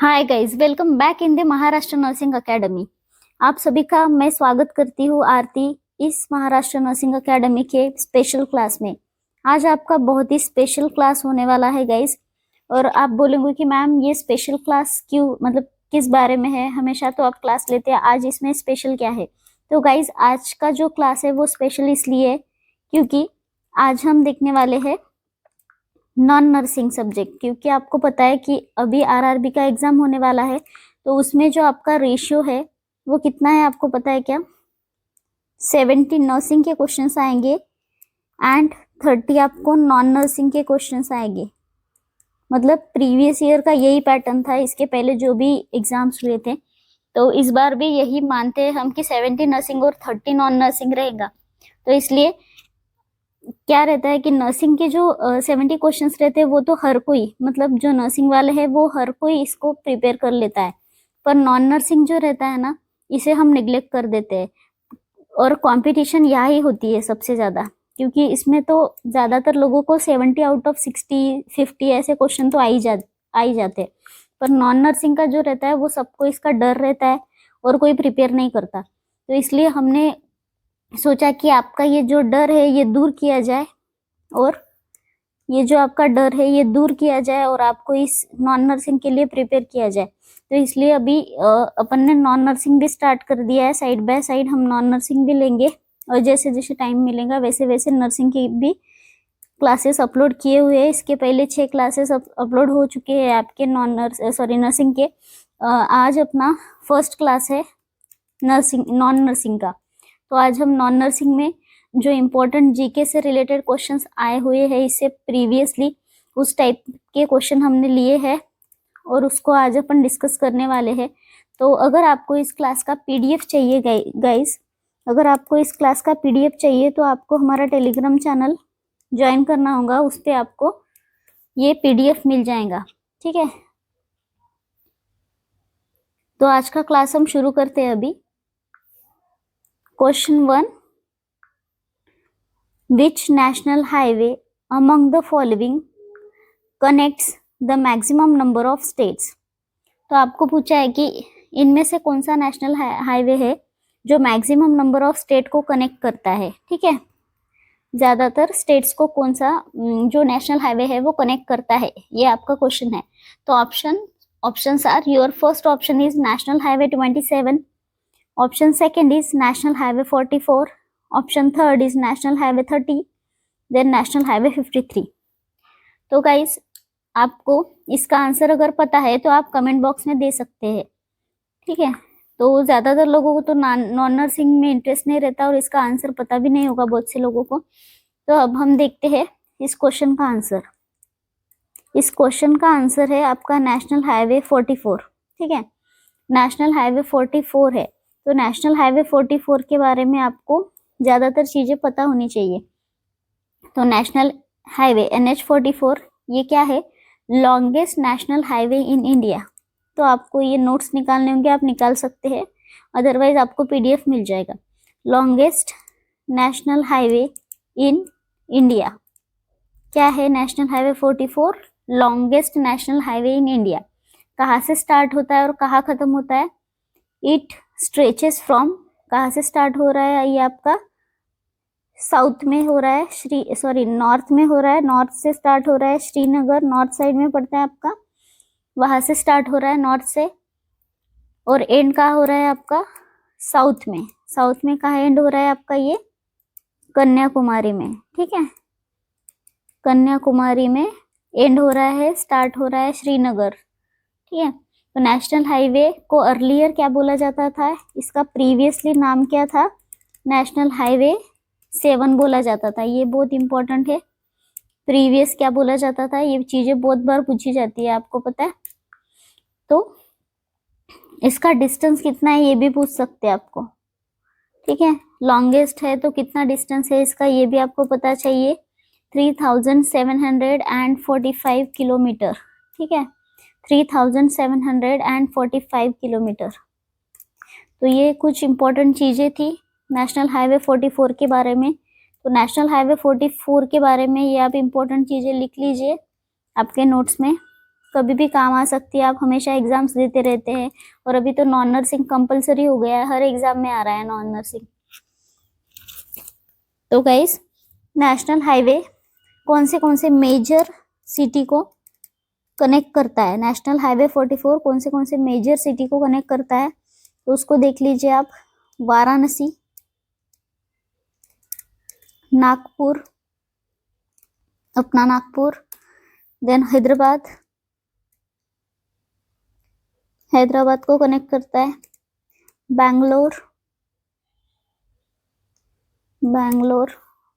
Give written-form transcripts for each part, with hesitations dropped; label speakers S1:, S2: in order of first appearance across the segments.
S1: Hi guys, welcome back in the Maharashtra nursing academy. आप सभी का मैं स्वागत करती हूँ आरती इस महाराष्ट्र नर्सिंग एकेडमी के स्पेशल क्लास में। आज आपका बहुत ही स्पेशल क्लास होने वाला है गाइस। और आप बोलेंगे कि मैम ये स्पेशल क्लास क्यों, मतलब किस बारे में है? हमेशा तो आप क्लास लेते हैं, आज इसमें स्पेशल क्या है? तो गाइस आज का जो क्लास है वो स्पेशल इसलिए है क्योंकि आज हम देखने वाले हैं नॉन नर्सिंग सब्जेक्ट। क्योंकि आपको पता है कि अभी आरआरबी का एग्जाम होने वाला है, तो उसमें जो आपका रेशियो है वो कितना है आपको पता है क्या? 70 नर्सिंग के क्वेश्चंस आएंगे एंड 30 आपको नॉन नर्सिंग के क्वेश्चंस आएंगे। मतलब प्रीवियस ईयर का यही पैटर्न था, इसके पहले जो भी एग्जाम्स हुए थे। तो इस बार भी यही मानते हैं हम कि 70 नर्सिंग और 30 नॉन नर्सिंग रहेगा। तो इसलिए क्या रहता है कि नर्सिंग के जो 70 क्वेश्चंस रहते हैं वो तो हर कोई, मतलब जो नर्सिंग वाले हैं वो हर कोई इसको प्रिपेयर कर लेता है। पर नॉन नर्सिंग जो रहता है ना, इसे हम निग्लेक्ट कर देते हैं। और कंपटीशन यहाँ ही होती है सबसे ज्यादा, क्योंकि इसमें तो ज्यादातर लोगों को 70 आउट ऑफ 60 50 ऐसे क्वेश्चन तो आ ही जाते हैं। पर नॉन नर्सिंग का जो रहता है वो सबको इसका डर रहता है और कोई प्रिपेयर नहीं करता। तो इसलिए हमने सोचा कि आपका ये जो डर है ये दूर किया जाए, और ये जो आपका डर है ये दूर किया जाए और आपको इस नॉन नर्सिंग के लिए प्रिपेयर किया जाए। तो इसलिए अभी अपन ने नॉन नर्सिंग भी स्टार्ट कर दिया है। साइड बाय साइड हम नॉन नर्सिंग भी लेंगे, और जैसे जैसे टाइम मिलेगा वैसे वैसे नर्सिंग की भी क्लासेस अपलोड किए हुए हैं। इसके पहले 6 क्लासेस अपलोड हो चुके हैं आपके नर्सिंग के। आज अपना फर्स्ट क्लास है नॉन नर्सिंग का। तो आज हम नॉन नर्सिंग में जो इम्पोर्टेंट जीके से रिलेटेड क्वेश्चंस आए हुए हैं इससे प्रीवियसली, उस टाइप के क्वेश्चन हमने लिए हैं और उसको आज अपन डिस्कस करने वाले हैं। तो अगर आपको इस क्लास का पीडीएफ चाहिए गाइस, अगर आपको इस क्लास का पीडीएफ चाहिए तो आपको हमारा टेलीग्राम चैनल ज्वाइन करना होगा, उस पर आपको ये पीडीएफ मिल जाएगा। ठीक है, तो आज का क्लास हम शुरू करते हैं अभी। Question 1, Which national highway among the following connects the maximum number of states? तो आपको पूछा है कि इनमें से कौन सा नेशनल हाईवे है जो मैक्सिमम नंबर ऑफ स्टेट को कनेक्ट करता है। ठीक है, ज्यादातर स्टेट्स को कौन सा जो नेशनल हाईवे है वो कनेक्ट करता है, ये आपका क्वेश्चन है। तो options are, your first option is national highway 27, option second is national highway 44, option third is national highway 30, then national highway 53। तो गाइस आपको इसका आंसर अगर पता है तो आप कमेंट बॉक्स में दे सकते हैं। ठीक है, तो ज्यादातर लोगों को तो नॉन नर्सिंग में इंटरेस्ट नहीं रहता और इसका आंसर पता भी नहीं होगा बहुत से लोगों को। तो अब हम देखते हैं इस क्वेश्चन का आंसर। इस क्वेश्चन का आंसर है आपका नेशनल हाईवे 44। ठीक है, नेशनल हाईवे 44 है। तो नेशनल हाईवे 44 के बारे में आपको ज्यादातर चीजें पता होनी चाहिए। तो नेशनल हाईवे NH44 ये क्या है? Longest national highway in India. तो आपको ये नोट्स निकालने होंगे, आप निकाल सकते हैं, अदरवाइज आपको पीडीएफ मिल जाएगा। Longest national highway in India क्या है? National highway 44 longest national highway in India. कहाँ से स्टार्ट होता है और कहाँ खत्म होता है? इट स्ट्रेचेस फ्रॉम, कहाँ से स्टार्ट हो रहा है? ये आपका साउथ में हो रहा है, नॉर्थ में हो रहा है। नॉर्थ से स्टार्ट हो रहा है, श्रीनगर नॉर्थ साइड में पड़ता है आपका, वहां से स्टार्ट हो रहा है नॉर्थ से, और एंड कहाँ हो रहा है आपका? साउथ में। साउथ में कहाँ एंड हो रहा है आपका? ये कन्याकुमारी में। ठीक है, कन्याकुमारी में एंड हो रहा है, स्टार्ट हो रहा है श्रीनगर। ठीक है, तो नेशनल हाईवे को अर्लियर क्या बोला जाता था? इसका प्रीवियसली नाम क्या था? नेशनल हाईवे 7 बोला जाता था। ये बहुत इंपॉर्टेंट है, प्रीवियस क्या बोला जाता था, ये चीजें बहुत बार पूछी जाती है, आपको पता है। तो इसका डिस्टेंस कितना है ये भी पूछ सकते हैं आपको। ठीक है, लॉन्गेस्ट है तो कितना डिस्टेंस है इसका ये भी आपको पता चाहिए। 3745 किलोमीटर। ठीक है, 3745 किलोमीटर। तो ये कुछ इंपॉर्टेंट चीजें थी नेशनल हाईवे 44 के बारे में। तो नेशनल हाईवे 44 के बारे में ये आप इंपॉर्टेंट चीजें लिख लीजिए आपके नोट्स में। कभी भी काम आ सकती है, आप हमेशा एग्जाम्स देते रहते हैं। और अभी तो नॉन नर्सिंग कंपलसरी हो गया है, हर एग्जाम में आ रहा है नॉन नर्सिंग। तो गाइस, नेशनल हाईवे कौन से मेजर सिटी को कनेक्ट करता है? नेशनल हाईवे 44 कौन से मेजर सिटी को कनेक्ट करता है? तो उसको देख लीजिए आप। वाराणसी, नागपुर, अपना नागपुर, देन हैदराबाद को कनेक्ट करता है। Bangalore,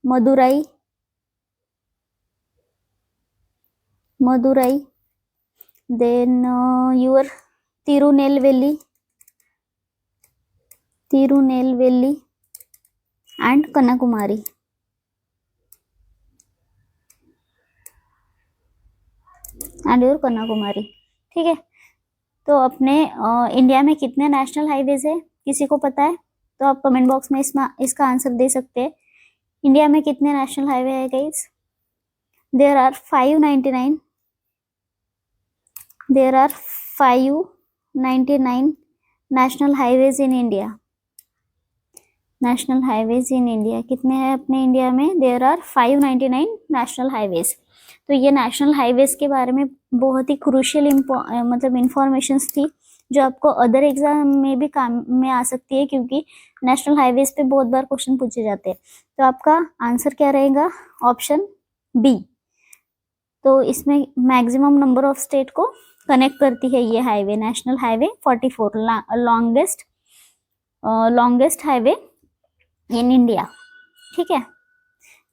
S1: Madurai, then your Tirunelveli and Kanyakumari. ठीक है। तो अपने इंडिया में कितने नेशनल हाईवेज है, किसी को पता है? तो आप कमेंट बॉक्स में इसका आंसर दे सकते हैं। इंडिया में कितने नेशनल हाईवे है guys? There are 599 national highways in India. कितने हैं अपने इंडिया में? There are 599 national highways. तो ये नेशनल हाईवेज के बारे में बहुत ही क्रूशियल मतलब इंफॉर्मेशंस थी, जो आपको अदर एग्जाम में भी काम में आ सकती है, क्योंकि नेशनल हाईवेज पे बहुत बार क्वेश्चन पूछे जाते हैं। तो आपका आंसर क्या रहेगा? Option B. तो इसमें मैक्सिमम नंबर ऑफ स्टेट को कनेक्ट करती है ये highway, national highway 44, longest highway in India. ठीक है।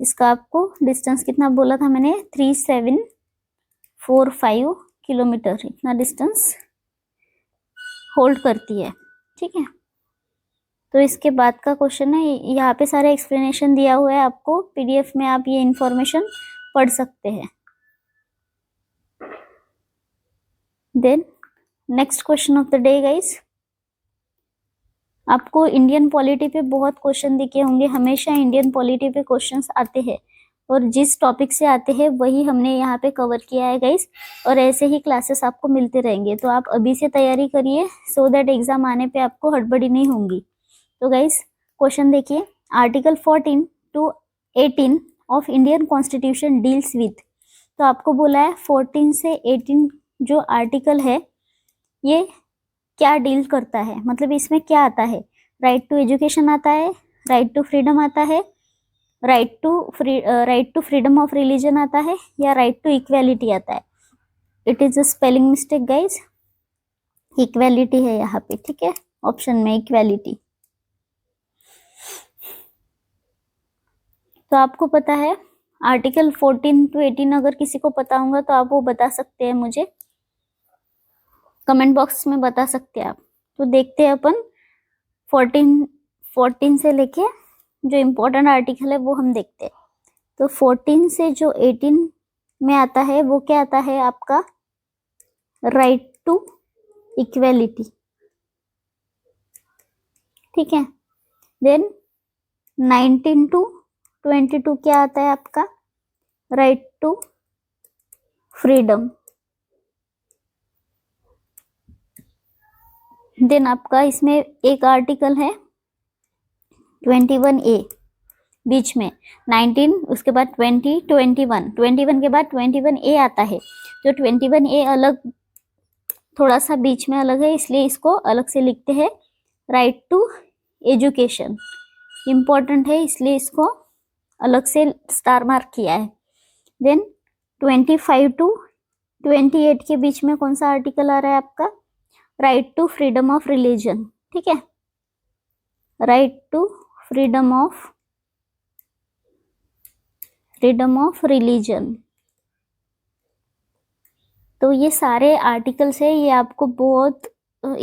S1: इसका आपको डिस्टेंस कितना बोला था मैंने? 3745 किलोमीटर, इतना डिस्टेंस होल्ड करती है। ठीक है। तो इसके बाद का क्वेश्चन है, यहाँ पे सारे एक्सप्लेनेशन दिया हुआ है आपको, पीडीएफ में आप ये इंफॉर्मेशन पढ़ सकते हैं। Then next question of the day guys, आपको इंडियन पॉलिटी पे बहुत क्वेश्चन दिखे होंगे, हमेशा इंडियन पॉलिटी पे क्वेश्चंस आते हैं, और जिस टॉपिक से आते हैं वही हमने यहाँ पे कवर किया है गाइस, और ऐसे ही क्लासेस आपको मिलते रहेंगे। तो आप अभी से तैयारी करिए, सो दैट एग्जाम आने पे आपको हड़बड़ी नहीं होंगी। तो गाइस क्वेश्चन देखिए, article 14 to 18 of Indian constitution deals with. तो आपको बोला है 14 से 18 जो आर्टिकल है ये क्या डील करता है, मतलब इसमें क्या आता है? राइट टू एजुकेशन आता है, राइट टू फ्रीडम आता है, right to freedom of religion आता है, या राइट टू इक्वेलिटी आता है? It is a spelling mistake guys, equality है यहाँ पे। ठीक है, ऑप्शन में इक्वेलिटी। तो आपको पता है आर्टिकल 14 to 18, अगर किसी को पता होगा तो आप वो बता सकते हैं, मुझे कमेंट बॉक्स में बता सकते हैं आप। तो देखते हैं अपन 14 से लेके जो इम्पोर्टेंट आर्टिकल है वो हम देखते हैं। तो 14 से जो 18 में आता है वो क्या आता है आपका? Right to equality. ठीक है। देन 19 to 22 क्या आता है आपका? Right to freedom. देन आपका इसमें एक आर्टिकल है 21A, बीच में 19, उसके बाद 20, 21 के बाद 21A आता है। तो 21A अलग, थोड़ा सा बीच में अलग है, इसलिए इसको अलग से लिखते हैं। राइट टू एजुकेशन इम्पोर्टेंट है, इसलिए इसको अलग से स्टार मार्क किया है। देन 25 to 28 के बीच में कौन सा आर्टिकल आ रहा है आपका? Right to freedom of religion. ठीक है, right to freedom of religion. तो ये सारे आर्टिकल्स है, ये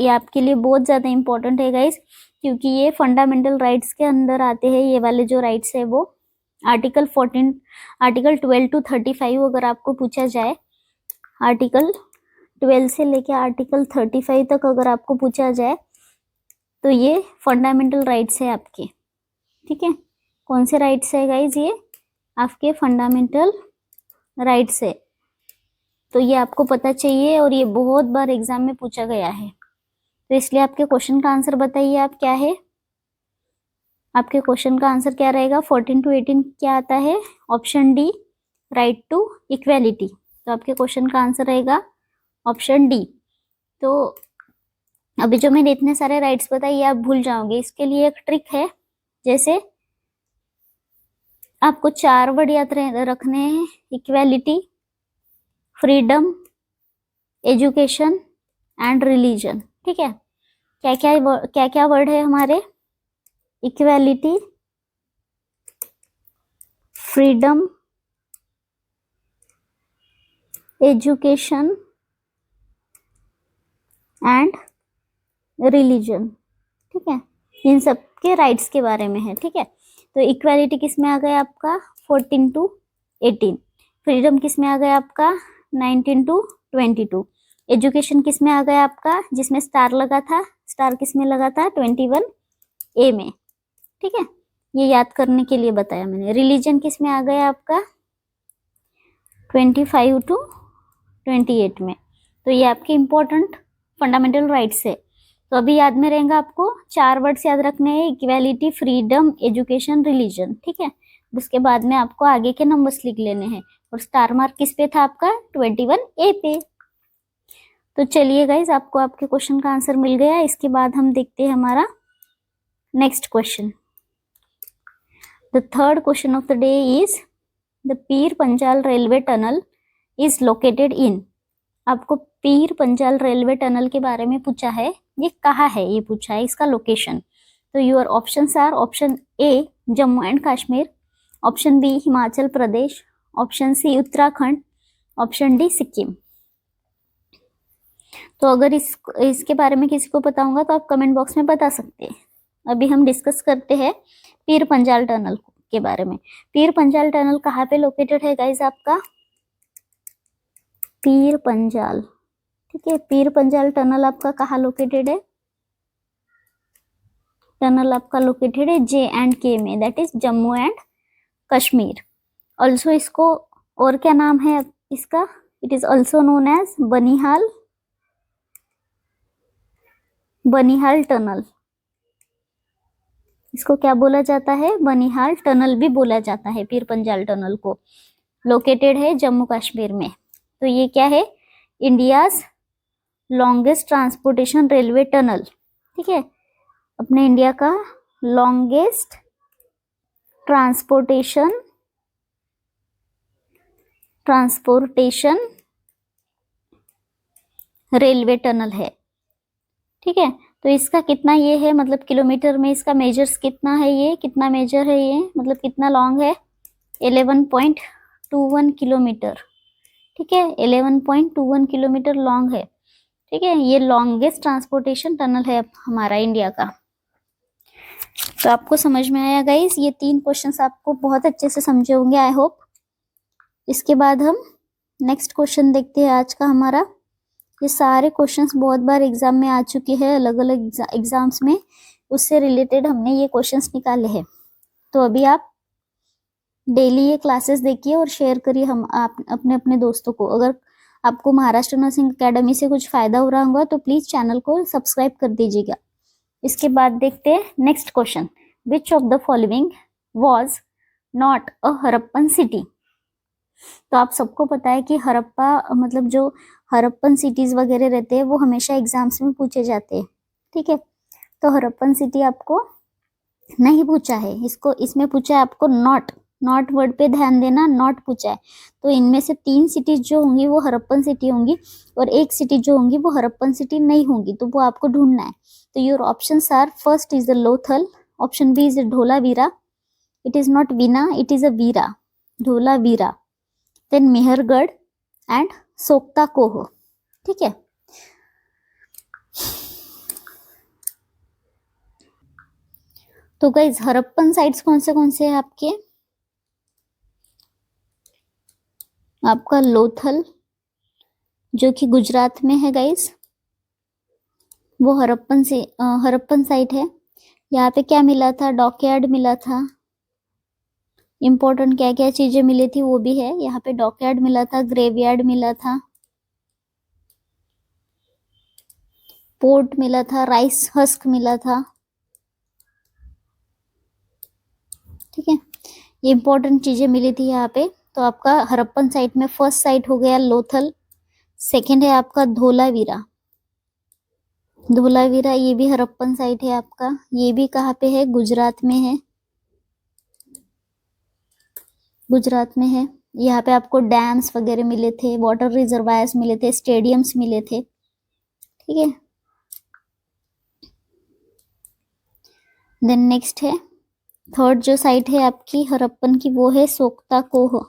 S1: आपके लिए बहुत ज्यादा इंपॉर्टेंट है गाइस, क्योंकि ये फंडामेंटल राइट्स के अंदर आते हैं। ये वाले जो राइट्स है वो आर्टिकल 12 to 35 अगर आपको पूछा जाए, आर्टिकल 12 से लेके आर्टिकल 35 तक अगर आपको पूछा जाए तो ये फंडामेंटल राइट्स है आपके। ठीक है, कौन से राइट्स है गाइज? ये आपके फंडामेंटल राइट्स है। तो ये आपको पता चाहिए और ये बहुत बार एग्जाम में पूछा गया है, तो इसलिए आपके क्वेश्चन का आंसर बताइए आप क्या है। आपके क्वेश्चन का आंसर क्या रहेगा? 14 to 18 क्या आता है? Option D, right to equality. तो आपके क्वेश्चन का आंसर रहेगा ऑप्शन डी। तो अभी जो मैंने इतने सारे राइट्स बताए आप भूल जाओगे, इसके लिए एक ट्रिक है। जैसे आपको 4 वर्ड याद रखने हैं, equality, freedom, education and religion. ठीक है, क्या क्या वर्ड है हमारे? Equality, freedom, education and religion. ठीक है, इन सब के राइट्स के बारे में है। ठीक है, तो इक्वालिटी किस में आ गया आपका? 14 to 18। फ्रीडम किस में आ गया आपका? 19 to 22। एजुकेशन किस में आ गया आपका? जिसमें स्टार लगा था, स्टार किस में लगा था? 21A में। ठीक है, ये याद करने के लिए बताया मैंने। रिलीजन किस में आ गया आपका? 25 to 28 में। तो ये आपके इंपॉर्टेंट फंडामेंटल राइट्स है। तो अभी याद में रहेगा आपको 4 वर्ड्स याद रखने हैं, इक्वालिटी, फ्रीडम, एजुकेशन, रिलीजन। ठीक है, उसके बाद में आपको आगे के नंबर्स लिख लेने हैं और स्टार मार्क किस पे था आपका? 21A पे। तो चलिए गाइज, आपको आपके क्वेश्चन का आंसर मिल गया। इसके बाद हम देखते हैं हमारा next question. The third question of the day is the Pir Panjal railway tunnel is located in. आपको पीर पंजाल रेलवे टनल के बारे में पूछा है, ये कहाँ है ये पूछा है, इसका लोकेशन। तो your options are: option A Jammu and Kashmir, option B Himachal Pradesh, option C Uttarakhand, option D Sikkim. तो अगर इसके बारे में किसी को पता होगा तो आप कमेंट बॉक्स में बता सकते हैं। अभी हम डिस्कस करते हैं पीर पंजाल टनल के बारे में। पीर पंजाल टनल कहाँ पे लोकेटेड है गाइज आपका? पीर पंजाल। ठीक है, पीर पंजाल टनल आपका कहाँ लोकेटेड है? टनल आपका लोकेटेड है J&K में, that is Jammu and Kashmir. Also इसको और क्या नाम है इसका? It is also known as Banihal tunnel. इसको क्या बोला जाता है? बनिहाल टनल भी बोला जाता है पीर पंजाल टनल को। लोकेटेड है जम्मू कश्मीर में। तो ये क्या है? India's longest transportation railway tunnel. ठीक है, अपने इंडिया का लॉन्गेस्ट ट्रांसपोर्टेशन रेलवे टनल है। ठीक है, तो इसका कितना ये है, मतलब किलोमीटर में इसका मेजर्स कितना है, ये कितना मेजर है, ये मतलब कितना लॉन्ग है? 11.21 किलोमीटर। ठीक है, 11.21 किलोमीटर लॉन्ग है। ठीक है, ये लॉन्गेस्ट ट्रांसपोर्टेशन टनल है हमारा इंडिया का। तो आपको समझ में आया गाइस? ये 3 क्वेश्चंस आपको बहुत अच्छे से समझे होंगे, आई होप। इसके बाद हम नेक्स्ट क्वेश्चन देखते हैं आज का हमारा। ये सारे क्वेश्चंस बहुत बार एग्जाम में आ चुके हैं, अलग अलग एग्जाम्स में, उससे रिलेटेड हमने ये क्वेश्चंस निकाले हैं। तो अभी आप डेली ये क्लासेस देखिए और शेयर करिए हम आप अपने अपने दोस्तों को। अगर आपको महाराष्ट्र नर्सिंग अकेडमी से कुछ फायदा हो रहा होगा तो प्लीज चैनल को सब्सक्राइब कर दीजिएगा। इसके बाद देखते हैं next question. Which of the following was not a Harappan city? तो आप सबको पता है कि हरप्पा मतलब जो हरप्पन सिटीज वगैरह रहते हैं वो हमेशा एग्जाम्स में पूछे जाते हैं। ठीक है, तो हरप्पन सिटी आपको नहीं पूछा है, इसमें पूछा है आपको नॉट वर्ड पे ध्यान देना, नॉट पूछा है। तो इनमें से 3 सिटीज जो होंगी वो हरप्पन सिटी होंगी और 1 सिटी जो होंगी वो हरप्पन सिटी नहीं होंगी, तो वो आपको ढूंढना है। तो your options are: first is the Lothal, option B is Dholavira, it is not Veena, it is a Vira, Dholavira, then Mehrgarh and Sokhta Koh. ठीक है, तो गाइज हरप्पन साइट्स कौन से हैं आपके? आपका लोथल जो कि गुजरात में है गाइज, वो हरप्पन साइट है। यहाँ पे क्या मिला था? डॉकयार्ड मिला था। इम्पोर्टेंट क्या क्या चीजें मिली थी वो भी है यहाँ पे। डॉकयार्ड मिला था, ग्रेवयार्ड मिला था, पोर्ट मिला था, राइस हस्क मिला था। ठीक है, ये इंपॉर्टेंट चीजें मिली थी यहाँ पे। तो आपका हड़प्पन साइट में फर्स्ट साइट हो गया लोथल, सेकंड है आपका धोलावीरा। धोलावीरा ये भी हड़प्पन साइट है आपका। ये भी कहाँ पे है? गुजरात में है, गुजरात में है। यहाँ पे आपको डैम्स वगैरह मिले थे, वाटर रिजर्वायर्स मिले थे, स्टेडियम्स मिले थे। ठीक है, देन नेक्स्ट है थर्ड जो साइट है आपकी हड़प्पन की, वो है सोक्ता कोह।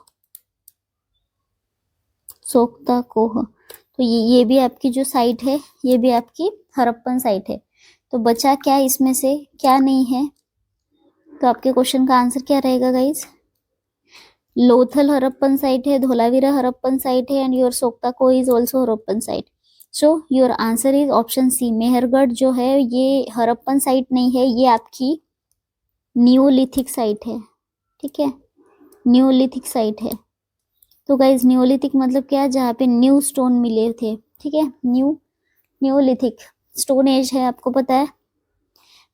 S1: सोक्ता कोह, तो ये भी आपकी जो साइट है, ये भी आपकी हड़प्पन साइट है। तो बचा क्या इसमें से, क्या नहीं है? तो आपके क्वेश्चन का आंसर क्या रहेगा गाइज? लोथल हड़प्पन साइट है, धोलावीरा हड़प्पन साइट है, and your Sokhta Koh is also Harappan site. So your answer is option C. Mehrgarh जो है ये हड़प्पन साइट नहीं है, ये आपकी न्यूलिथिक साइट है। ठीक है, न्यूलिथिक साइट है। तो गाइज न्यूलिथिक मतलब क्या है? जहाँ पे न्यू स्टोन मिले थे। ठीक है, न्यूलिथिक स्टोन एज है, आपको पता है।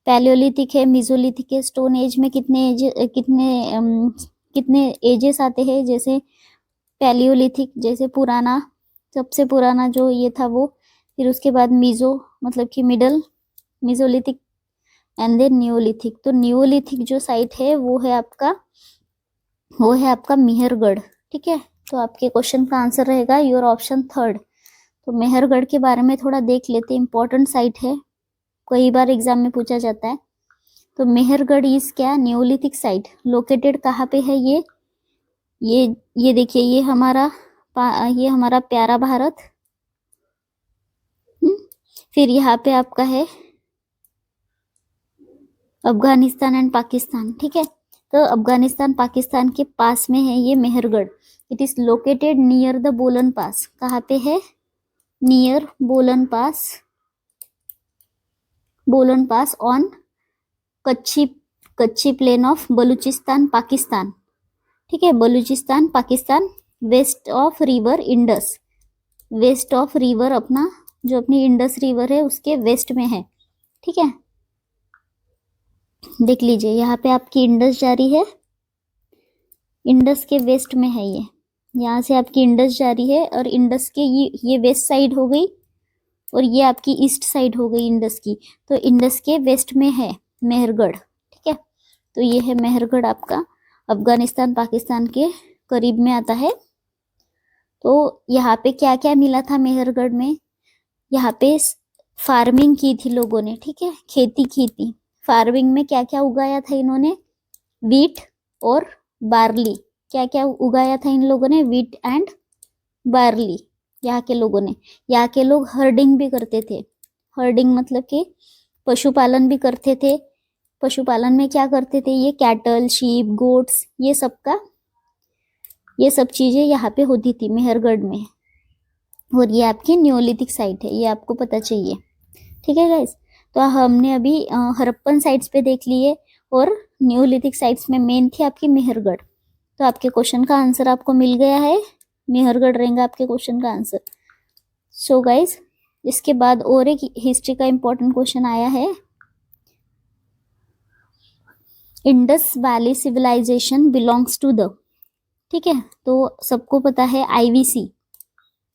S1: पैलियोलिथिक है, मिजोलिथिक है। स्टोन एज में कितने एजेस आते हैं? जैसे पैलियोलिथिक, जैसे पुराना, सबसे पुराना जो ये था वो, फिर उसके बाद मीजो मतलब कि middle, mesolithic, and then neolithic. तो न्यूलिथिक जो साइट है वो है आपका मेहरगढ़। ठीक है, तो आपके क्वेश्चन का आंसर रहेगा योर ऑप्शन थर्ड। तो मेहरगढ़ के बारे में थोड़ा देख लेते, इंपॉर्टेंट साइट है, कई बार एग्जाम में पूछा जाता है। तो मेहरगढ़ इज क्या? Neolithic site. लोकेटेड कहाँ पे है ये देखिए, ये हमारा प्यारा भारत। फिर यहाँ पे आपका है अफगानिस्तान एंड पाकिस्तान। ठीक है, तो अफगानिस्तान पाकिस्तान के पास में है ये Mehrgarh. It is located near the Bolan pass. कहाँ पे है? Near Bolan pass on Kachhi plain of Balochistan Pakistan. ठीक है, Balochistan Pakistan, west of river Indus. West of river अपना जो अपनी इंडस रिवर है उसके वेस्ट में है। ठीक है, देख लीजिए यहाँ पे आपकी इंडस जा रही है, इंडस के वेस्ट में है ये। यहाँ से आपकी इंडस जा रही है और इंडस के ये वेस्ट साइड हो गई और ये आपकी ईस्ट साइड हो गई इंडस की। तो इंडस के वेस्ट में है मेहरगढ़। ठीक है, तो ये है मेहरगढ़ आपका, अफगानिस्तान पाकिस्तान के करीब में आता है। तो यहाँ पे क्या क्या मिला था मेहरगढ़ में? यहाँ पे फार्मिंग की थी लोगों ने। ठीक है, खेती की थी। फार्मिंग में क्या क्या उगाया था इन्होंने? वीट और बार्ली। क्या क्या उगाया था इन लोगों ने? Wheat and barley. यहाँ के लोगों ने, यहाँ के लोग हर्डिंग भी करते थे। हर्डिंग मतलब कि पशुपालन भी करते थे। पशुपालन में क्या करते थे? ये कैटल, शीप, गोट्स, ये सब चीजें यहाँ पे होती थी मेहरगढ़ में। और ये आपकी न्यूलिथिक साइट है, ये आपको पता चाहिए। ठीक है गाइस, तो हमने अभी हड़प्पन साइट्स पे देख लिए और न्यूलिथिक साइट्स में मेन थी आपकी मेहरगढ़। तो आपके क्वेश्चन का आंसर आपको मिल गया है, मेहरगढ़ रहेगा आपके क्वेश्चन का आंसर। सो गाइस, इसके बाद और एक हिस्ट्री का इंपॉर्टेंट क्वेश्चन आया है। Indus valley civilisation belongs to the, ठीक है, तो सबको पता है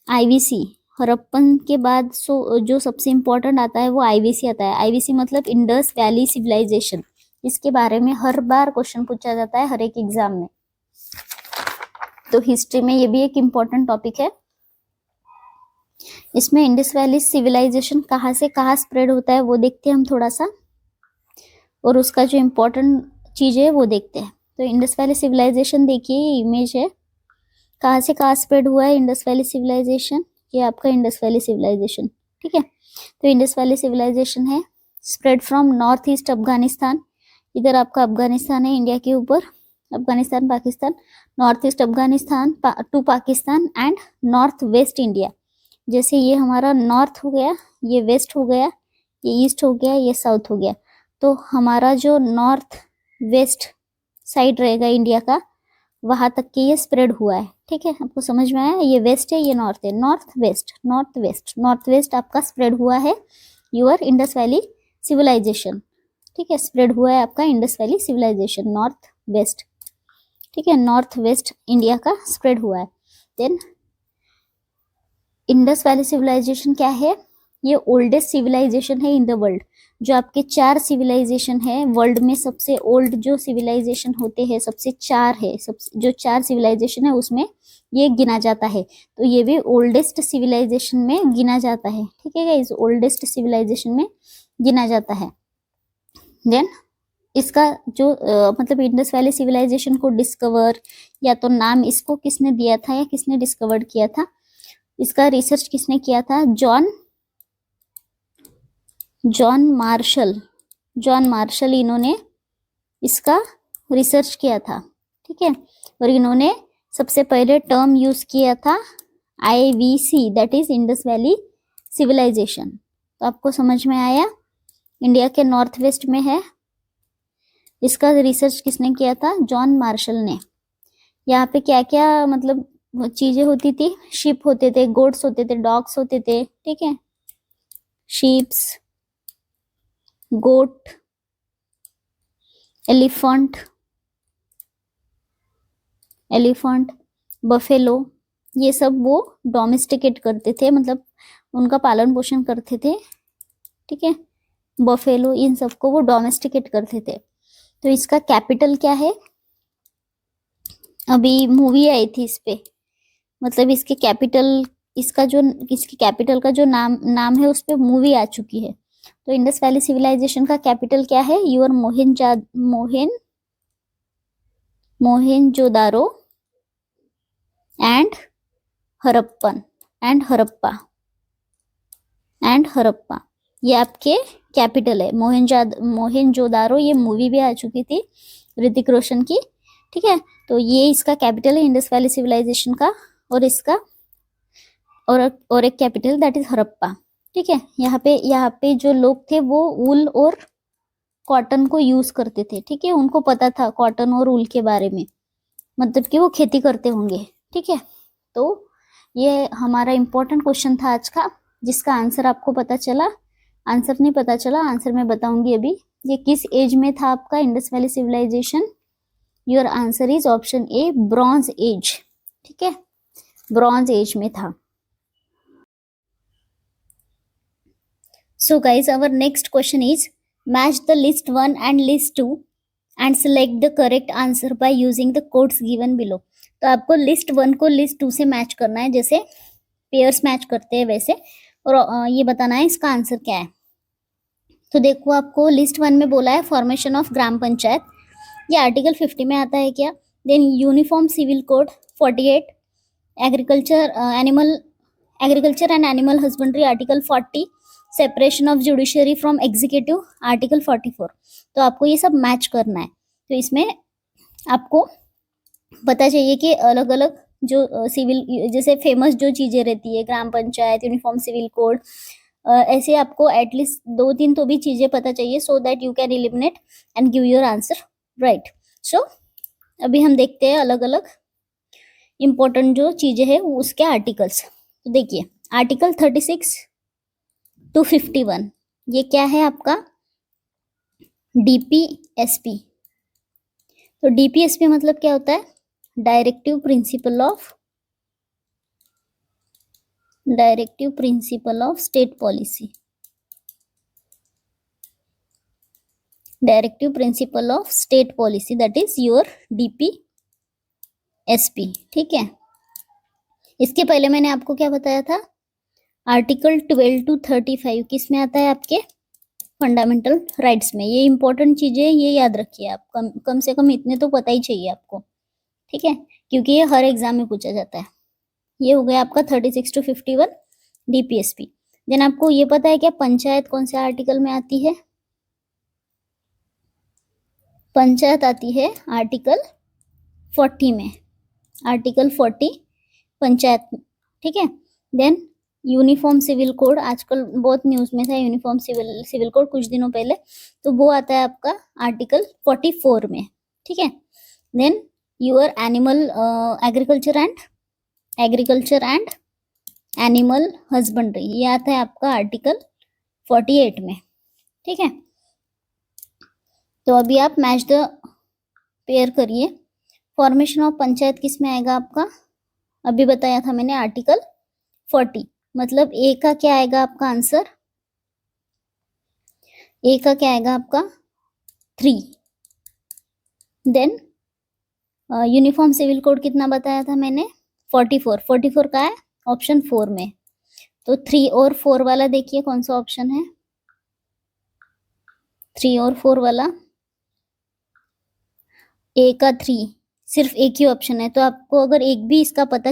S1: आईवीसी हड़प्पन के बाद जो सबसे इम्पोर्टेंट आता है वो आईवीसी आता है। आईवीसी मतलब इंडस वैली सिविलाइजेशन। इसके बारे में हर बार क्वेश्चन पूछा जाता है हर एक एग्जाम में। तो हिस्ट्री में ये भी एक इम्पोर्टेंट टॉपिक है। इसमें इंडस वैली सिविलाइजेशन कहाँ से कहाँ स्प्रेड होता है वो देखते हैं हम थोड़ा सा, और उसका जो इम्पोर्टेंट चीज है वो देखते हैं। तो इंडस वैली सिविलाइजेशन देखिए, ये इमेज है, कहाँ से कहाँ स्प्रेड हुआ है इंडस वैली सिविलाइजेशन। ये आपका इंडस वैली सिविलाइजेशन। ठीक है, तो इंडस वैली सिविलाइजेशन है spread from north east Afghanistan. इधर आपका अफगानिस्तान है इंडिया के ऊपर, Afghanistan Pakistan, north east Afghanistan to Pakistan and north west India. जैसे ये हमारा नॉर्थ हो गया, ये वेस्ट हो गया, ये ईस्ट हो गया, ये साउथ हो गया। तो हमारा जो नॉर्थ वेस्ट साइड रहेगा इंडिया का, वहां तक के ये स्प्रेड हुआ है। ठीक है, आपको समझ में आया? ये वेस्ट है, ये नॉर्थ है, नॉर्थ वेस्ट आपका स्प्रेड हुआ है योर इंडस वैली सिविलाइजेशन, ठीक है, स्प्रेड हुआ है आपका Indus valley civilisation north west, ठीक है, नॉर्थ वेस्ट इंडिया का स्प्रेड हुआ है। देन इंडस वैली सिविलाइजेशन क्या है, ये ओल्डेस्ट सिविलाइजेशन है इन द वर्ल्ड। जो आपके 4 सिविलाइजेशन है वर्ल्ड में, सबसे ओल्ड जो सिविलाइजेशन होते हैं सबसे 4 है, सबसे जो 4 सिविलाइजेशन है उसमें ये गिना जाता है, तो ये भी ओल्डेस्ट सिविलाइजेशन में गिना जाता है, ठीक है गाइस, ओल्डेस्ट सिविलाइजेशन में गिना जाता है। देन इसका जो मतलब इंडस वैली सिविलाइजेशन को डिस्कवर या तो नाम इसको किसने दिया था या किसने डिस्कवर किया था, इसका रिसर्च किसने किया था, जॉन मार्शल इन्होंने इसका रिसर्च किया था, ठीक है, और इन्होंने सबसे पहले टर्म यूज किया था IVC, that is Indus valley civilisation. तो आपको समझ में आया, इंडिया के नॉर्थ वेस्ट में है, इसका रिसर्च किसने किया था, जॉन मार्शल ने। यहाँ पे क्या क्या मतलब चीजें होती थी, शिप होते थे, गोट्स होते थे, डॉग्स होते थे, ठीक है, शीप्स, गोट, एलिफेंट, बफेलो, ये सब वो डोमेस्टिकेट करते थे, मतलब उनका पालन पोषण करते थे, ठीक है, बफेलो इन सबको वो डोमेस्टिकेट करते थे। तो इसका कैपिटल क्या है, अभी मूवी आई थी इस पे, मतलब इसके कैपिटल, इसके कैपिटल का जो नाम है उस पे मूवी आ चुकी है। तो इंडस वैली सिविलाइजेशन का कैपिटल क्या है, योर मोहेनजोदारो एंड हरप्पा, ये आपके कैपिटल है। मोहेनजोदारो ये मूवी भी आ चुकी थी ऋतिक रोशन की, ठीक है, तो ये इसका कैपिटल है इंडस वैली सिविलाइजेशन का, और इसका और एक कैपिटल दैट इज हरप्पा, ठीक है। यहाँ पे जो लोग थे वो वूल और कॉटन को यूज करते थे, ठीक है, उनको पता था कॉटन और वूल के बारे में, मतलब कि वो खेती करते होंगे, ठीक है। तो ये हमारा इंपॉर्टेंट क्वेश्चन था आज का, जिसका आंसर आपको पता चला, आंसर नहीं पता चला, आंसर मैं बताऊंगी अभी। ये किस एज में था आपका Indus valley civilisation, your answer is option A, bronze age, ठीक है, ब्रॉन्ज एज में था। So guys, our next question is match the list 1 and list 2 and select the correct answer by using the codes given below। तो आपको list 1 को list 2 से match करना है, जैसे पेयर्स मैच करते हैं वैसे, और ये बताना है इसका आंसर क्या है। तो देखो, आपको लिस्ट 1 में बोला है फॉर्मेशन ऑफ ग्राम पंचायत, ये आर्टिकल 50 में आता है क्या। Then uniform civil code 48, agriculture and animal husbandry article 40, separation of judiciary from executive article 44। तो आपको ये सब मैच करना है। तो इसमें आपको पता चाहिए कि अलग अलग जो सिविल, जैसे फेमस जो चीजें रहती है, gram panchayat, uniform civil code, ऐसे आपको एटलीस्ट 2-3 तो भी चीजें पता चाहिए, so that you can eliminate and give your answer right. So अभी हम देखते हैं अलग अलग इंपॉर्टेंट जो चीजें हैं उसके आर्टिकल्स। तो देखिए, आर्टिकल 36 to 51, ये क्या है आपका, DPSP। तो DPSP मतलब क्या होता है, directive principle of state policy, directive principle of state policy, that is your DPSP, ठीक है। इसके पहले मैंने आपको क्या बताया था, आर्टिकल 12 to 35 किस में आता है, आपके फंडामेंटल राइट्स में। ये इंपॉर्टेंट चीजें, ये याद रखिए आप, कम से कम इतने तो पता ही चाहिए आपको, ठीक है, क्योंकि ये हर एग्जाम में पूछा जाता है। ये हो गया आपका 36 to 51 DPSP। देन आपको ये पता है क्या, पंचायत कौन से आर्टिकल में आती है, पंचायत आती है आर्टिकल 40 में, आर्टिकल 40 पंचायत, ठीक है। देन यूनिफॉर्म सिविल कोड, आजकल बहुत न्यूज में था यूनिफॉर्म सिविल कोड कुछ दिनों पहले, तो वो आता है आपका आर्टिकल 44 में, ठीक है। Then your agriculture and animal husbandry, ये आता है आपका आर्टिकल 48 में। ठीक है, तो अभी आप मैच द पेयर करिए। फॉर्मेशन ऑफ पंचायत किस में आएगा आपका, अभी बताया था मैंने, आर्टिकल 40। मतलब ए का क्या आएगा आपका आंसर, ए का क्या आएगा आपका 3। देन यूनिफॉर्म सिविल कोड कितना बताया था मैंने 44। 44 का है ऑप्शन 4 में। तो 3 और 4 वाला देखिए कौन सा ऑप्शन है, 3 और 4 वाला, ए का 3 सिर्फ एक ही ऑप्शन है। तो आपको अगर एक भी इसका पता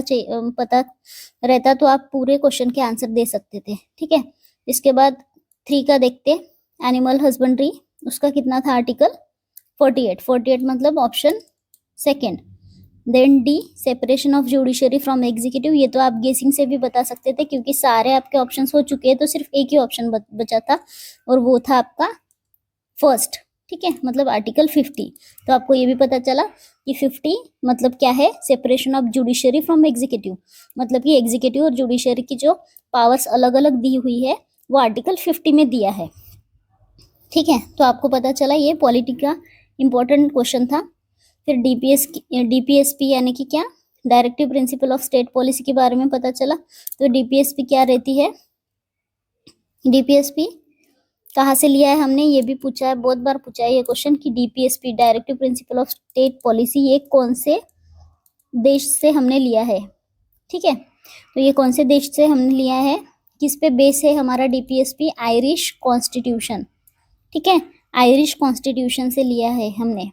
S1: रहता तो आप पूरे क्वेश्चन के आंसर दे सकते थे। ठीक है, इसके बाद 3 का देखते, एनिमल हस्बेंड्री, उसका कितना था आर्टिकल 48। 48 मतलब option second. Then D, separation of judiciary from executive, ये तो आप गेसिंग से भी बता सकते थे क्योंकि सारे आपके ऑप्शंस हो चुके हैं, तो सिर्फ एक ही ऑप्शन बचा था और वो था आपका फर्स्ट। ठीक है, मतलब आर्टिकल 50। तो आपको ये भी पता चला कि 50 मतलब क्या है, separation of judiciary from executive, मतलब कि एग्जीक्यूटिव और जुडिशरी की जो पावर्स अलग अलग दी हुई है वो आर्टिकल 50 में दिया है। ठीक है, तो आपको पता चला ये पॉलिटी का इंपॉर्टेंट क्वेश्चन था। फिर डीपीएसपी यानी कि क्या, directive principle of state policy के बारे में पता चला। तो डीपीएसपी क्या रहती है, डीपीएसपी कहाँ से लिया है हमने, ये भी पूछा है, बहुत बार पूछा है ये क्वेश्चन कि DPSP directive principle of state policy ये कौन से देश से हमने लिया है। ठीक है, तो ये कौन से देश से हमने लिया है, किस पे बेस है हमारा डीपीएसपी, आयरिश कॉन्स्टिट्यूशन। ठीक है, आयरिश कॉन्स्टिट्यूशन से लिया है हमने,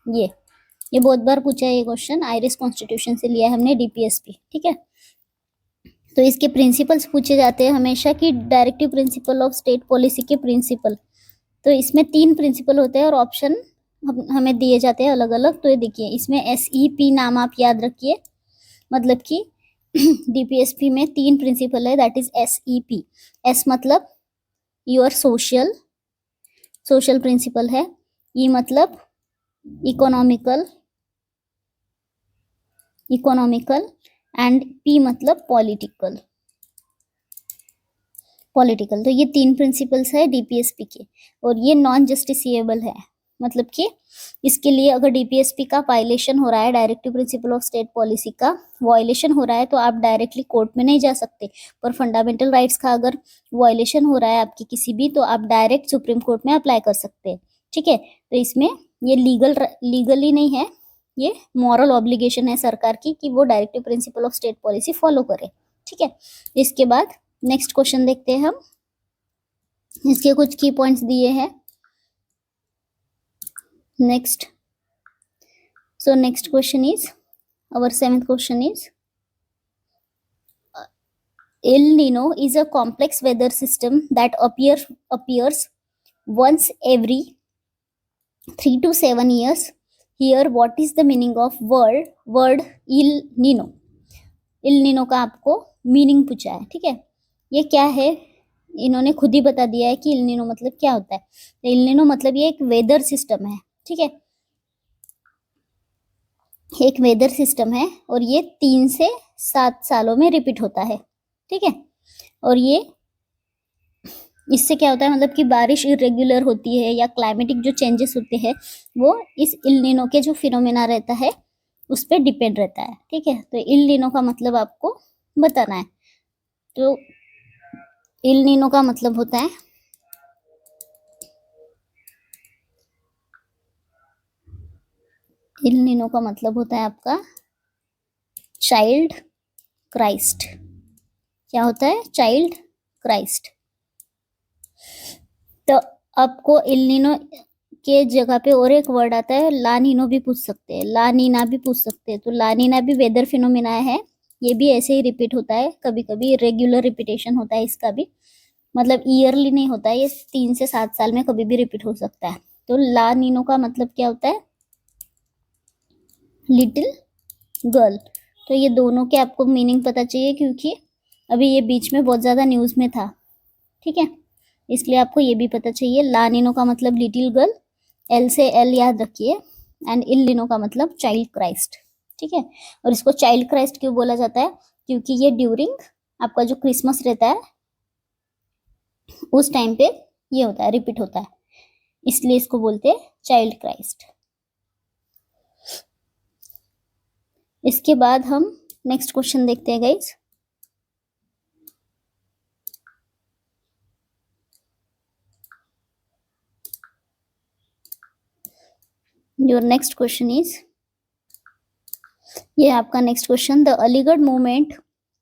S1: ये बहुत बार पूछा है ये क्वेश्चन, आयरिश कॉन्स्टिट्यूशन से लिया है हमने डीपीएसपी। ठीक है, तो इसके प्रिंसिपल्स पूछे जाते हैं हमेशा कि directive principle of state policy के प्रिंसिपल। तो इसमें 3 प्रिंसिपल होते हैं और ऑप्शन हमें दिए जाते हैं अलग अलग। तो ये देखिए इसमें SEP नाम आप याद रखिए, मतलब कि डीपीएसपी में 3 प्रिंसिपल है, दैट इज SEP। S मतलब योर सोशल प्रिंसिपल है, E मतलब इकोनॉमिकल एंड P मतलब पॉलिटिकल। तो ये 3 प्रिंसिपल्स है डीपीएसपी के, और ये नॉन जस्टिसिएबल है, मतलब कि इसके लिए अगर डीपीएसपी का वायलेशन हो रहा है, directive principle of state policy का वायलेशन हो रहा है, तो आप डायरेक्टली कोर्ट में नहीं जा सकते। पर फंडामेंटल राइट्स का अगर वायलेशन हो रहा है आपकी किसी भी, तो आप डायरेक्ट सुप्रीम कोर्ट में अप्लाई कर सकते हैं। ठीक है, तो इसमें ये लीगली नहीं है, ये मॉरल ऑब्लिगेशन है सरकार की कि वो directive principle of state policy follow करे। ठीक है, इसके बाद नेक्स्ट क्वेश्चन देखते हैं हम, इसके कुछ की पॉइंट्स दिए हैं। Next question is, our 7th question is, El Nino is a complex weather system that appears once every 3 to 7 years. Here what is the meaning of word El Nino? El Nino का आपको meaning पूछा है। ठीक है, ये क्या है, इन्होंने खुद ही बता दिया है कि El Nino मतलब क्या होता है। El Nino मतलब ये एक वेदर सिस्टम है। ठीक है, एक वेदर सिस्टम है और ये 3 से 7 सालों में रिपीट होता है। ठीक है, और ये इससे क्या होता है, मतलब कि बारिश इरेगुलर होती है या क्लाइमेटिक जो चेंजेस होते हैं वो इस इल नीनो के जो फिनोमेना रहता है उस पर डिपेंड रहता है। ठीक है, तो इल नीनो का मतलब आपको बताना है। तो इल नीनो का मतलब होता है, इल नीनो का मतलब होता है आपका चाइल्ड क्राइस्ट। क्या होता है, चाइल्ड क्राइस्ट। तो आपको इल नीनो के जगह पे और एक वर्ड आता है ला नीनो भी पूछ सकते हैं, ला नीना भी पूछ सकते हैं। तो ला नीना भी वेदर फिनोमिना है, ये भी ऐसे ही रिपीट होता है, कभी कभी रेगुलर रिपीटेशन होता है इसका भी, मतलब ईयरली नहीं होता है, ये 3 से 7 साल में कभी भी रिपीट हो सकता है। तो ला नीनो का मतलब क्या होता है, लिटिल गर्ल। तो ये दोनों के आपको मीनिंग पता चाहिए क्योंकि अभी ये बीच में बहुत ज़्यादा न्यूज़ में था। ठीक है, इसलिए आपको ये भी पता चाहिए। ला नीनो का मतलब लिटिल गर्ल, एल से एल याद रखिए, एंड इल नीनो का मतलब चाइल्ड क्राइस्ट। ठीक है, और इसको चाइल्ड क्राइस्ट क्यों बोला जाता है, क्योंकि ये ड्यूरिंग आपका जो क्रिसमस रहता है उस टाइम पे ये होता है, रिपीट होता है, इसलिए इसको बोलते हैं चाइल्ड क्राइस्ट। इसके बाद हम नेक्स्ट क्वेश्चन देखते हैं guys. Your next question is, ये आपका next question, the Aligarh movement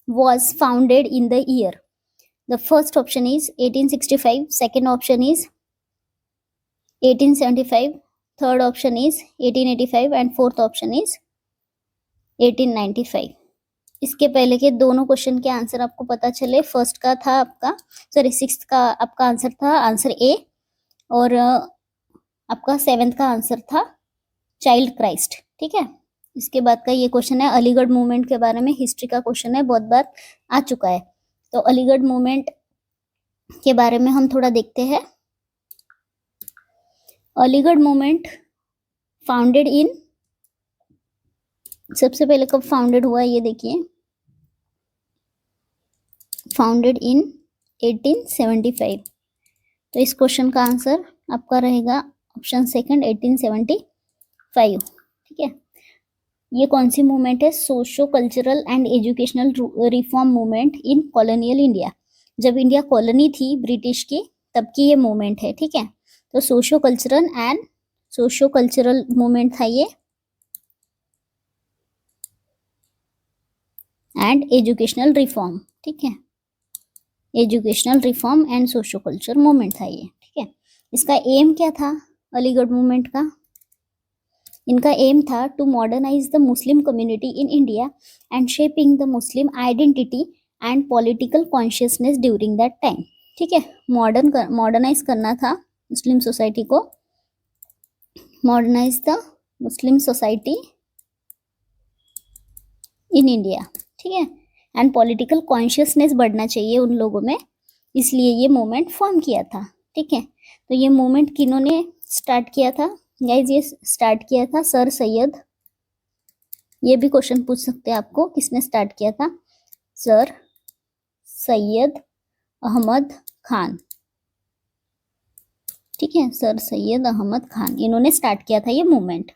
S1: was founded in the year. The first option is 1865, second option is 1875, third option is 1885 and fourth option is 1895. इसके पहले के दोनों क्वेश्चन के answer आपको पता चले। फर्स्ट का था आपका, सॉरी सिक्स्थ का आपका आंसर था आंसर ए, और आपका सेवेंथ का आंसर था चाइल्ड क्राइस्ट। ठीक है, इसके बाद का ये क्वेश्चन है अलीगढ़ मूवमेंट के बारे में, हिस्ट्री का क्वेश्चन है, बहुत बार आ चुका है। तो अलीगढ़ मूवमेंट के बारे में हम थोड़ा देखते हैं। अलीगढ़ मूवमेंट फाउंडेड इन, सबसे पहले कब फाउंडेड हुआ ये देखिए, फाउंडेड इन 1875। तो इस क्वेश्चन का आंसर आपका रहेगा ऑप्शन सेकंड 1875। ठीक है, ये कौन सी मूवमेंट है, socio cultural and educational reform movement in colonial India. जब इंडिया कॉलोनी थी ब्रिटिश की तब की ये मूवमेंट है। ठीक है, तो सोशो कल्चरल मूवमेंट था ये, एंड एजुकेशनल रिफॉर्म। ठीक है, educational reform and socio culture movement था ये। ठीक है, इसका एम क्या था अलीगढ़ मूवमेंट का, इनका एम था to modernize the Muslim community in India and shaping the Muslim identity and political consciousness during that time. ठीक है, मॉडर्नाइज करना था मुस्लिम सोसाइटी को, modernize the Muslim society in India. ठीक है, एंड पॉलिटिकल कॉन्शियसनेस बढ़ना चाहिए उन लोगों में, इसलिए ये मूवमेंट फॉर्म किया था। ठीक है, तो ये मूवमेंट किन्होंने स्टार्ट किया था गाइज, ये स्टार्ट किया था सर सैयद, ये भी क्वेश्चन पूछ सकते हैं आपको, किसने स्टार्ट किया था, सर सैयद अहमद खान। ठीक है, सर सैयद अहमद खान, इन्होंने स्टार्ट किया था ये मूवमेंट।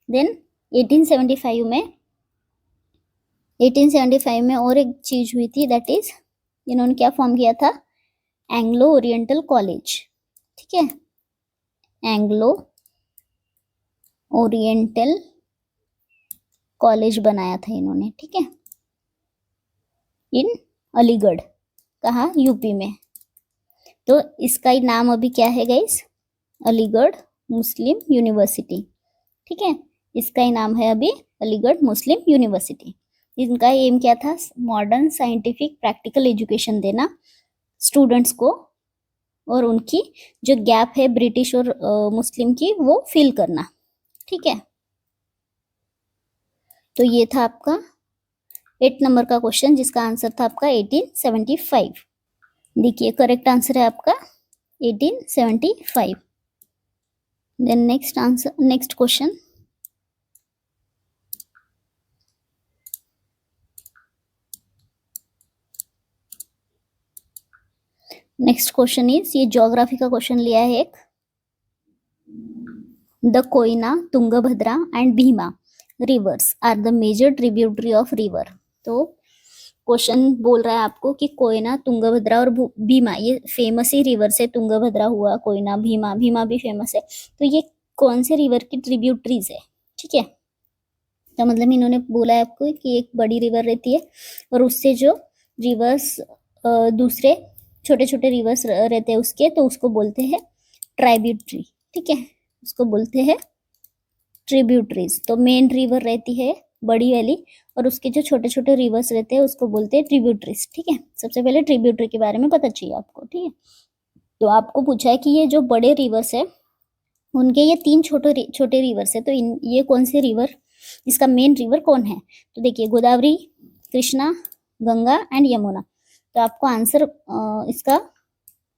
S1: देन 1875 में और एक चीज हुई थी, दैट इज इन्होंने क्या फॉर्म किया था, एंग्लो ओरिएंटल कॉलेज। ठीक है, एंग्लो ओरिएंटल कॉलेज बनाया था इन्होंने। ठीक है, इन अलीगढ़, कहा, यूपी में। तो इसका ही नाम अभी क्या है गाइस, अलीगढ़ मुस्लिम यूनिवर्सिटी। ठीक है, इसका ही नाम है अभी अलीगढ़ मुस्लिम यूनिवर्सिटी। इनका एम क्या था, मॉडर्न साइंटिफिक प्रैक्टिकल एजुकेशन देना स्टूडेंट्स को, और उनकी जो गैप है ब्रिटिश और मुस्लिम की वो फिल करना। ठीक है, तो ये था आपका 8 नंबर का क्वेश्चन, जिसका आंसर था आपका 1875। देखिए करेक्ट आंसर है आपका 1875। Then next answer, next question, next question is, ये ज्योग्राफी का क्वेश्चन लिया है एक, the Koyna, Tungabhadra and Bhima rivers are the major tributary of river. तो क्वेश्चन बोल रहा है आपको कि कोयना, तुंगभद्रा और भीमा, ये फेमस ही रिवर से, तुंगभद्रा हुआ, कोयना, भीमा, भीमा भी फेमस है, तो ये कौन से रिवर की ट्रिब्यूटरीज है। ठीक है, तो मतलब इन्होंने बोला है आपको कि एक बड़ी रिवर रहती है और उससे जो रिवर्स दूसरे छोटे छोटे रिवर्स रहते हैं उसके, तो उसको बोलते हैं ट्राइब्यूटरी। ठीक है, उसको बोलते हैं ट्रिब्यूटरीज। तो मेन रिवर रहती है बड़ी वाली और उसके जो छोटे छोटे रिवर्स रहते हैं उसको बोलते हैं ट्रिब्यूटरीज। ठीक है, सबसे पहले ट्रिब्यूटरी के बारे में पता चाहिए आपको। ठीक है, तो आपको पूछा है कि ये जो बड़े रिवर्स है उनके ये 3 छोटे रिवर्स है, तो ये कौन से रिवर, इसका मेन रिवर कौन है, तो देखिए गोदावरी, कृष्णा, गंगा एंड यमुना। तो आपको आंसर इसका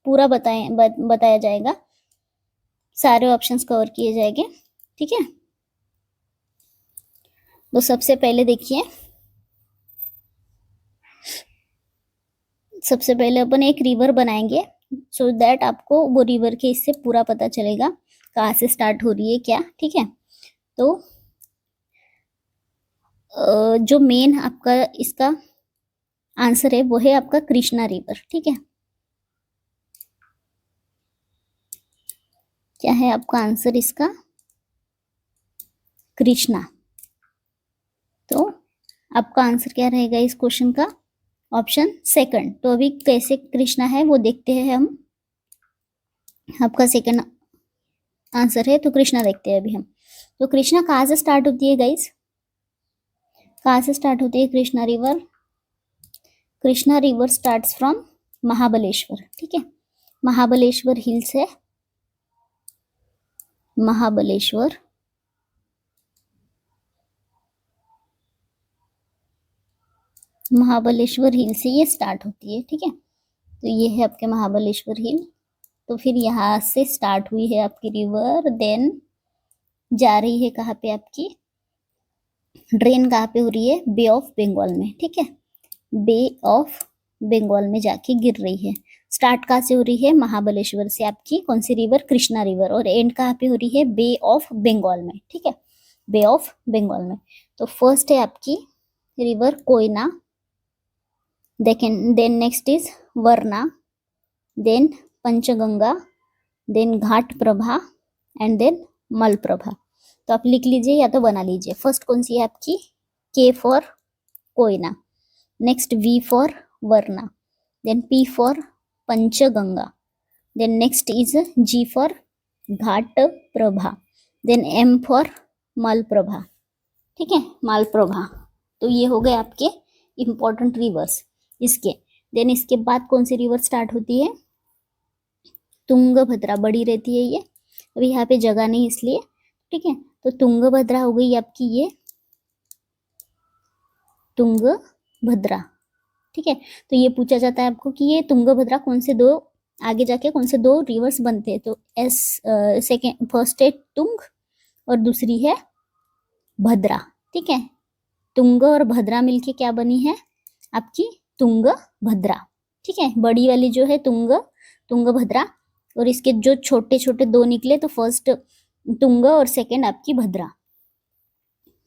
S1: पूरा बताया जाएगा, सारे ऑप्शंस कवर किए जाएंगे। ठीक है, तो सबसे पहले देखिए, सबसे पहले अपन एक रिवर बनाएंगे सो दैट आपको वो रिवर के इससे पूरा पता चलेगा कहाँ से स्टार्ट हो रही है क्या, ठीक है। तो जो मेन आपका इसका आंसर है वो है आपका कृष्णा रिवर, ठीक है। क्या है आपका आंसर इसका? कृष्णा। तो आपका आंसर क्या रहेगा इस क्वेश्चन का? Option second. तो अभी कैसे कृष्णा है वो देखते हैं हम। आपका सेकंड आंसर है तो कृष्णा देखते हैं अभी हम। तो कृष्णा कहाँ से स्टार्ट होती है गाइस? कहाँ से स्टार्ट होती है Krishna river? Krishna river starts from Mahabaleshwar, ठीक है। महाबलेश्वर हिल्स है, महाबलेश्वर महाबलेश्वर हिल से ये स्टार्ट होती है, ठीक है। तो ये है आपके महाबलेश्वर हिल। तो फिर यहाँ से स्टार्ट हुई है आपकी रिवर, देन जा रही है कहाँ पे आपकी ड्रेन कहाँ पे हो रही है? बे ऑफ बंगाल में, ठीक है। बे ऑफ बंगाल में जाके गिर रही है। स्टार्ट कहाँ से हो रही है? महाबलेश्वर से आपकी कौन सी रिवर? कृष्णा रिवर। और एंड कहाँ पे हो रही है? बे ऑफ बंगाल में, ठीक है, बे ऑफ बंगाल में। तो फर्स्ट है आपकी river Koyna, then next is Warna, then Panchganga, then Ghataprabha and then Malaprabha. तो आप लिख लीजिए या तो बना लीजिए। फर्स्ट कौन सी है आपकी? K for Koyna, next V for Varna, then P for Panchganga, then next is G for Ghataprabha, then M for Malaprabha, ठीक है, मालप्रभा। तो ये हो गए आपके इंपॉर्टेंट रिवर्स इसके। देन इसके बाद कौन सी रिवर स्टार्ट होती है? तुंगभद्रा। बड़ी रहती है ये, अभी यहाँ पे जगह नहीं इसलिए, ठीक है। तो तुंगभद्रा हो गई आपकी ये तुंगभद्रा, ठीक है। तो ये पूछा जाता है आपको कि ये तुंगभद्रा कौन से दो, आगे जाके कौन से दो रिवर्स बनते हैं? तो सेकेंड फर्स्ट है तुंग और दूसरी है भद्रा, ठीक है। तुंग और भद्रा मिलके क्या बनी है? आपकी तुंगभद्रा, ठीक है। बड़ी वाली जो है तुंगभद्रा, और इसके जो छोटे छोटे दो निकले तो फर्स्ट तुंग और सेकेंड आपकी भद्रा।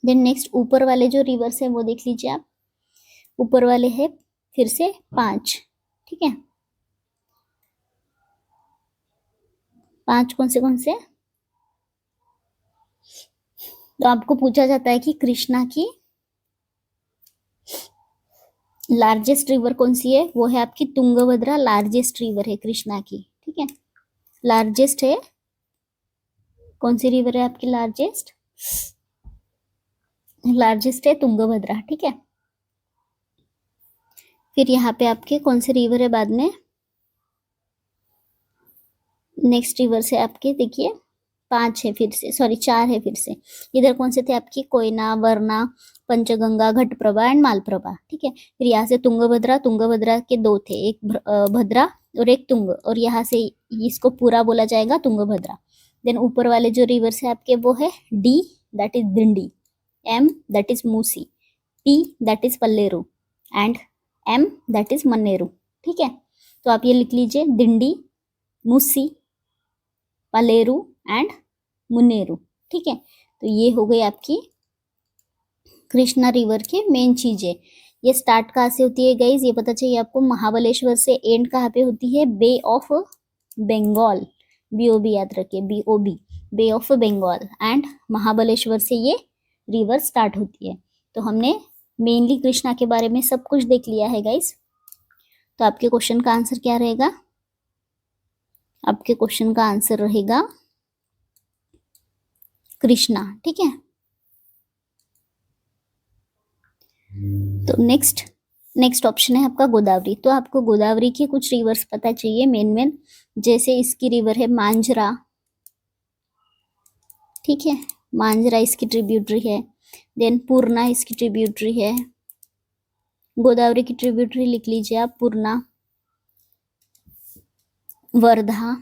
S1: देन नेक्स्ट ऊपर वाले जो रिवर्स है वो देख लीजिए आप। ऊपर वाले है फिर से 5, ठीक है। 5 कौन से? तो आपको पूछा जाता है कि कृष्णा की लार्जेस्ट रिवर कौन सी है? वो है आपकी तुंगभद्रा, लार्जेस्ट रिवर है कृष्णा की, ठीक है। लार्जेस्ट है, कौन सी रिवर है आपकी लार्जेस्ट? लार्जेस्ट है तुंगभद्रा, ठीक है। फिर यहाँ पे आपके कौन से रिवर है बाद में? नेक्स्ट रिवर से आपके देखिए 5 है फिर से, सॉरी 4 है फिर से। इधर कौन से थे आपकी? कोयना, वरना, पंचगंगा, घटप्रभा एंड मालप्रभा, ठीक है। फिर यहाँ से तुंगभद्रा के 2 थे, एक भद्रा और एक तुंग, और यहाँ से इसको पूरा बोला जाएगा तुंगभद्रा। देन ऊपर वाले जो रिवर्स है आपके वो है D, that is Dindi, M that is Musi, P that is Palleru and M that is Manneru, ठीक है। तो आप ये लिख लीजिए, दिंडी, मूसी, पलेरू एंड मुनेरू, ठीक है। तो ये हो गई आपकी कृष्णा रिवर के मेन चीजें। ये स्टार्ट कहाँ से होती है गाइज? ये पता चाहिए आपको। महाबलेश्वर से एंड कहाँ पे होती है? बे ऑफ बंगाल, BOB याद रखिए, BOB, bay of Bengal. And Mahabaleshwar से ये रिवर स्टार्ट होती है। तो हमने मेनली कृष्णा के बारे में सब कुछ देख लिया है गाइज। तो आपके क्वेश्चन का आंसर क्या रहेगा? आपके क्वेश्चन का आंसर रहेगा कृष्णा, ठीक है। तो नेक्स्ट ऑप्शन है आपका गोदावरी। तो आपको गोदावरी के कुछ रिवर्स पता चाहिए मेन, जैसे इसकी रिवर है मांजरा, ठीक है, मांजरा इसकी ट्रिब्यूटरी है। देन पूर्णा इसकी ट्रिब्यूटरी है। गोदावरी की ट्रिब्यूटरी लिख लीजिए आप, पूर्णा, वर्धा।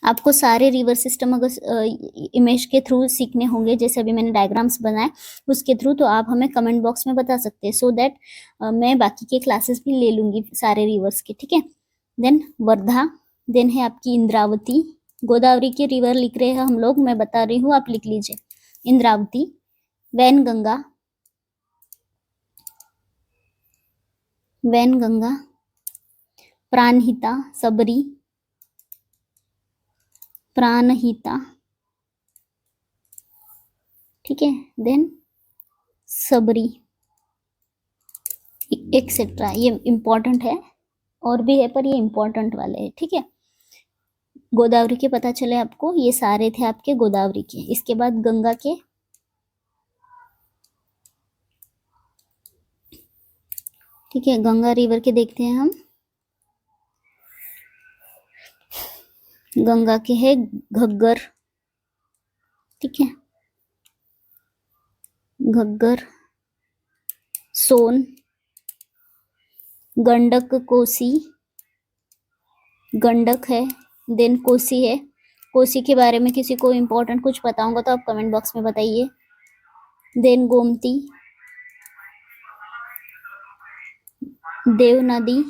S1: आपको सारे रिवर सिस्टम अगर इमेज के थ्रू सीखने होंगे, जैसे अभी मैंने डायग्राम्स बनाए उसके थ्रू, तो आप हमें कमेंट बॉक्स में बता सकते हैं, सो दैट मैं बाकी के क्लासेस भी ले लूँगी सारे रिवर्स के, ठीक है। देन वर्धा, देन है आपकी इंद्रावती। गोदावरी के रिवर लिख रहे हैं हम लोग, मैं बता रही हूँ, आप लिख लीजिए। इंद्रावती, वैनगंगा, वैनगंगा, प्राणहिता, सबरी, प्राणहिता, ठीक है, देन सबरी, एक्सेट्रा। ये इम्पोर्टेंट है, और भी है पर ये इम्पोर्टेंट वाले हैं, ठीक है। गोदावरी के पता चले आपको, ये सारे थे आपके गोदावरी के। इसके बाद गंगा के, ठीक है, गंगा रिवर के देखते हैं हम। गंगा के है घग्गर, ठीक है, घग्गर, सोन, गंडक, कोसी, गंडक है, देन कोसी है। कोसी के बारे में किसी को इम्पोर्टेंट कुछ पता होगा तो आप कमेंट बॉक्स में बताइए। देन गोमती, देव नदी,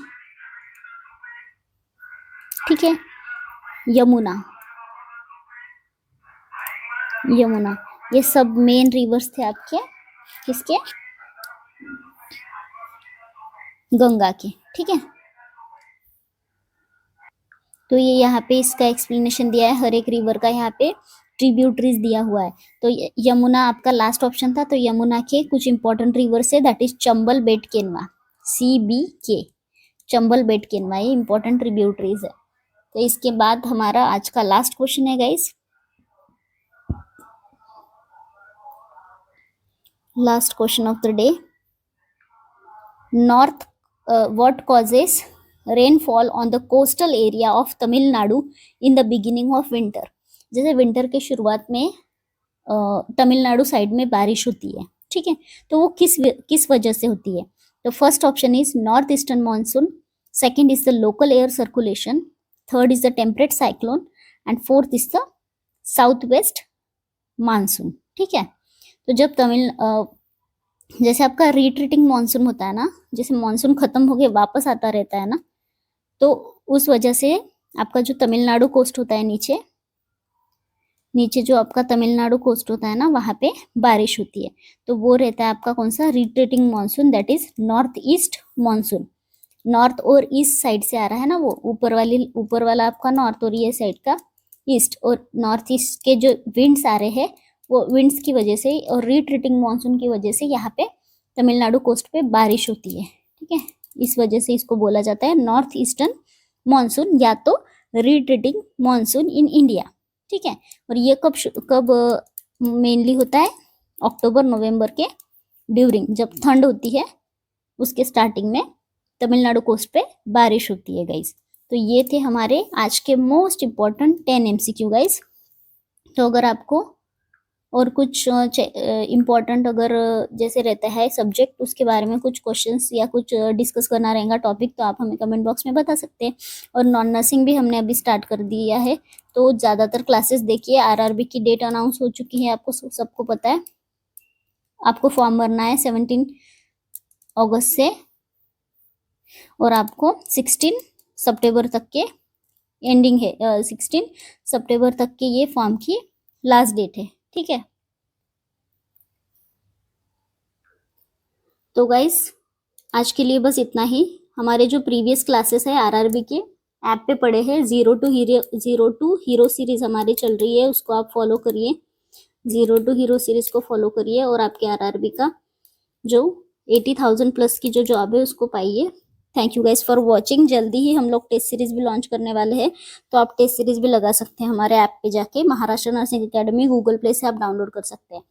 S1: ठीक है, यमुना, यमुना। ये सब मेन रिवर्स थे आपके, किसके, गंगा के, ठीक है। तो ये यहाँ पे इसका एक्सप्लेनेशन दिया है, हर एक रिवर का यहाँ पे ट्रिब्यूटरीज दिया हुआ है। तो यमुना आपका लास्ट ऑप्शन था, तो यमुना के कुछ इंपॉर्टेंट रिवर्स है, दैट इज चंबल, बेटकेनवा, CBK, चंबल, बेटकेनवा, ये इंपॉर्टेंट ट्रिब्यूटरीज है। तो इसके बाद हमारा आज का लास्ट क्वेश्चन है guys, last question of the day. North, what causes rainfall on the coastal area of Tamil Nadu in the beginning of winter? जैसे विंटर के शुरुआत में तमिलनाडु साइड में बारिश होती है, ठीक है, तो वो किस वजह से होती है? तो first option is north eastern monsoon, second is the local air circulation, third is the temperate cyclone, and fourth is the south west monsoon, ठीक है। तो जब जैसे आपका रिट्रीटिंग मानसून होता है ना, जैसे मानसून खत्म हो गया वापस आता रहता है ना, तो उस वजह से आपका जो तमिलनाडु कोस्ट होता है, नीचे जो आपका तमिलनाडु कोस्ट होता है ना, वहां पे बारिश होती है। तो वो रहता है आपका कौन सा, retreating monsoon, that is north east monsoon. North और ईस्ट साइड से आ रहा है ना, वो ऊपर वाला आपका नॉर्थ और ये साइड का ईस्ट, और नॉर्थ ईस्ट के जो विंड्स आ रहे हैं वो विंड्स की वजह से और रिट्रीटिंग मानसून की वजह से यहाँ पे तमिलनाडु कोस्ट पे बारिश होती है, ठीक है। इस वजह से इसको बोला जाता है नॉर्थ ईस्टर्न मानसून या तो रिट्रीटिंग मानसून इन इंडिया, ठीक है। और ये कब मेनली होता है, अक्टूबर नवंबर के ड्यूरिंग, जब ठंड होती है उसके स्टार्टिंग में तमिलनाडु कोस्ट पे बारिश होती है गाइज। तो ये थे हमारे आज के मोस्ट इम्पॉर्टेंट 10 MCQ गाइज। तो अगर आपको और कुछ इम्पोर्टेंट अगर जैसे रहता है सब्जेक्ट, उसके बारे में कुछ क्वेश्चंस या कुछ डिस्कस करना रहेगा टॉपिक, तो आप हमें कमेंट बॉक्स में बता सकते हैं। और नॉन नर्सिंग भी हमने अभी स्टार्ट कर दिया है, तो ज़्यादातर क्लासेस देखिए। RRB की डेट अनाउंस हो चुकी है, आपको सबको पता है। आपको फॉर्म भरना है 17 अगस्त से, और आपको 16 सितंबर तक के एंडिंग है, 16 सितंबर तक के ये फॉर्म की लास्ट डेट है, ठीक है। तो गाइस आज के लिए बस इतना ही। हमारे जो प्रीवियस क्लासेस है RRB के ऐप पे पड़े हैं, 0 to हीरो सीरीज हमारी चल रही है, उसको आप फॉलो करिए। 0 to हीरो सीरीज को फॉलो करिए और आपके RRB का जो 80,000 प्लस की जो जॉब है उसको पाइए। Thank you guys for watching. जल्दी ही हम लोग टेस्ट सीरीज भी लॉन्च करने वाले हैं, तो आप टेस्ट सीरीज भी लगा सकते हैं हमारे ऐप पे जाके। Maharashtra nursing academy Google play से आप डाउनलोड कर सकते हैं।